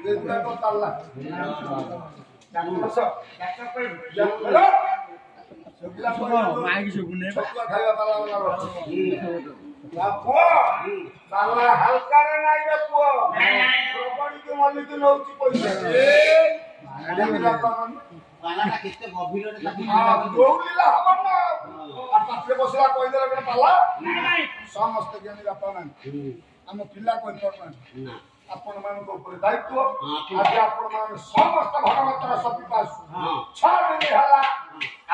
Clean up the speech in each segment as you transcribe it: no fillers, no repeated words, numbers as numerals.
ଏଗୁଡା ତ ତାଲା ଛତୁଆ ଖାଇବା ପୁଅ ତାଲା ହାଲକାରେ ନାଇଁ ରେ ପୁଅ ପ୍ରବଳିକି ମଲ୍ଲିକି ନଉଛି ପଇସା ଦୌଡ଼ିଲା ହବ ନା ପାଖରେ ବସିଲା କହିଦେଲେ ଗୋଟେ ପାଲା ସମସ୍ତେ ଜ୍ଞାନୀ ବାପା ନାହାନ୍ତି ଆମ ପିଲା କହିପାରୁନାହାନ୍ତି ଆପଣ ମାନଙ୍କ ଉପରେ ଦାୟିତ୍ୱ ଆଜି ଆପଣ ମାନେ ସମସ୍ତ ଭଗବତର ସବିପାସ 6 ଦିନ ହେଲା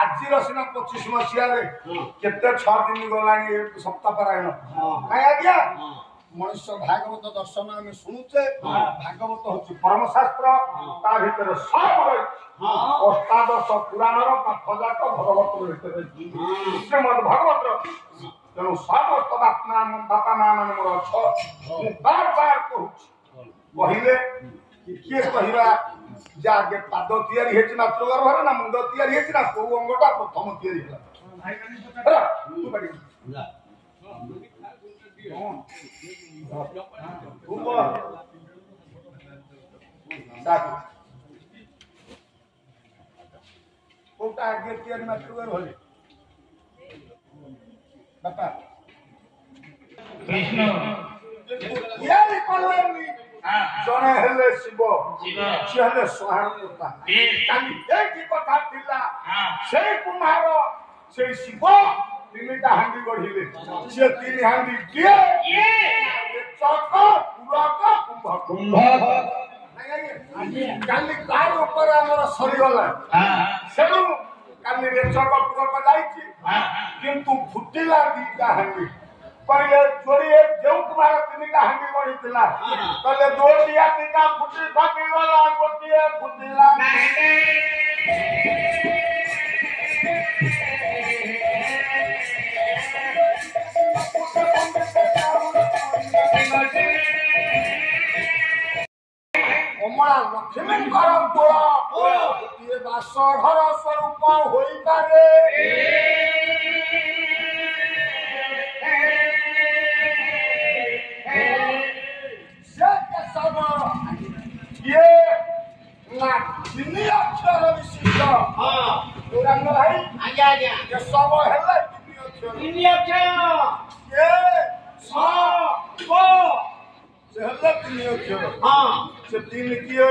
ଆଜିର ସିନା 25 ମସିହାରେ କେତେ 6 ଦିନ ଗଲାଣି ସପ୍ତାହ ପାରାୟଣ କାଇଁ ଆଜ୍ଞା ମଣିଷ ଭାଗବତ ଦର୍ଶନ ଆମେ ଶୁଣୁଛେ ଭାଗବତ ହଉଛି ପରମଶାସ୍ତ୍ର ତା ଭିତରେ ସବୁ ରହିଛି ଅଷ୍ଟାଦଶ ପୁରାଣର ପାଠଯାକ ଭଗବତ ଭିତରେ ଶ୍ରୀମଦ୍ ଭାଗବତ ତେଣୁ ସମସ୍ତ ବାପା ମା ମାନେ ମୋର ଅଛ ମୁଁ ବାର ବାର କହୁଛି କହିଲେ କିଏ କହିବା ଯେ ଆଗେ ପାଦ ତିଆରି ହେଇଛି ମାତୃ ଗର୍ଭରେ ନା ମୁଣ୍ଡ ତିଆରି ହେଇଛି ନା କୋଉ ଅଙ୍ଗଟା ପ୍ରଥମ ତିଆରି ହେଲା କୋଉଟା ଆଗେ ତିଆରି ମାତୃ ଗର୍ଭରେ ବାପା কৃষ্ণ ତିଆରି କଲେନି ଜଣେ ହେଲେ ଶିବ ସିଏ ହେଲେ ସ୍ୱୟଂ କାଲି ଏଇଠି କଥା ଥିଲା ସେଇ କୁମ୍ଭାର ସେଇ ଶିବ 3ଟା ହାଣ୍ଡି ଗଢିଲେ ସିଏ 3 ହାଣ୍ଡି କିଏ ଚକ ପୁରକ କୁମ୍ଭ କାଲି ତାର ଉପରେ ଆମର ସରିଗଲା ସେଣୁ କାଲି ରେଚକ ପୁରକ ଯାଇଛି କିନ୍ତୁ ଫୁଟିଲା 2ଟା ହାଣ୍ଡି କହିଲେ ଯୋଡ଼ିଏ ଯେଉଁ କୁମାର 3ଟା ହାଣ୍ଡି ଗଢିଥିଲା କହିଲେ 2ଟି ହାଣ୍ଡିଟା ଫୁଟି ଫାଟିଗଲା ଗୋଟିଏ ଫୁଟିଲା ଅମଳା ଲକ୍ଷ୍ମୀଙ୍କର କୋଳ ଗୋଟିଏ ବାସଘର ସ୍ୱରୂପ ହୋଇପାରେ ତିନି ଅକ୍ଷର ବିଶିଷ୍ଟ ଗୌରାଙ୍ଗ ଭାଇ କେଶବ ହେଲେ 3 ଅକ୍ଷର ସେ ହେଲେ 3 ଅକ୍ଷର ସେ 3 କିଏ